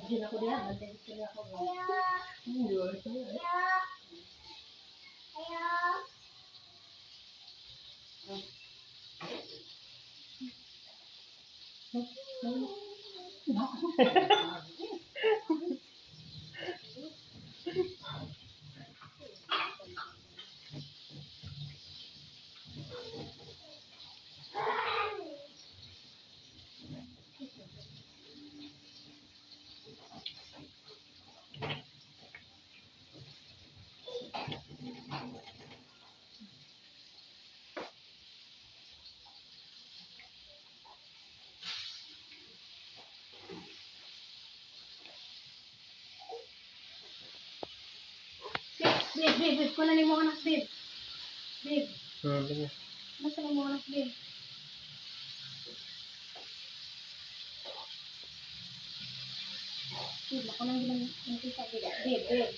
Bikin aku dia, nanti bikin aku. Babe, kunin mo anak, babe. Babe. Masa mo anak, babe? Babe, ako nang ginang nakita, babe. Babe.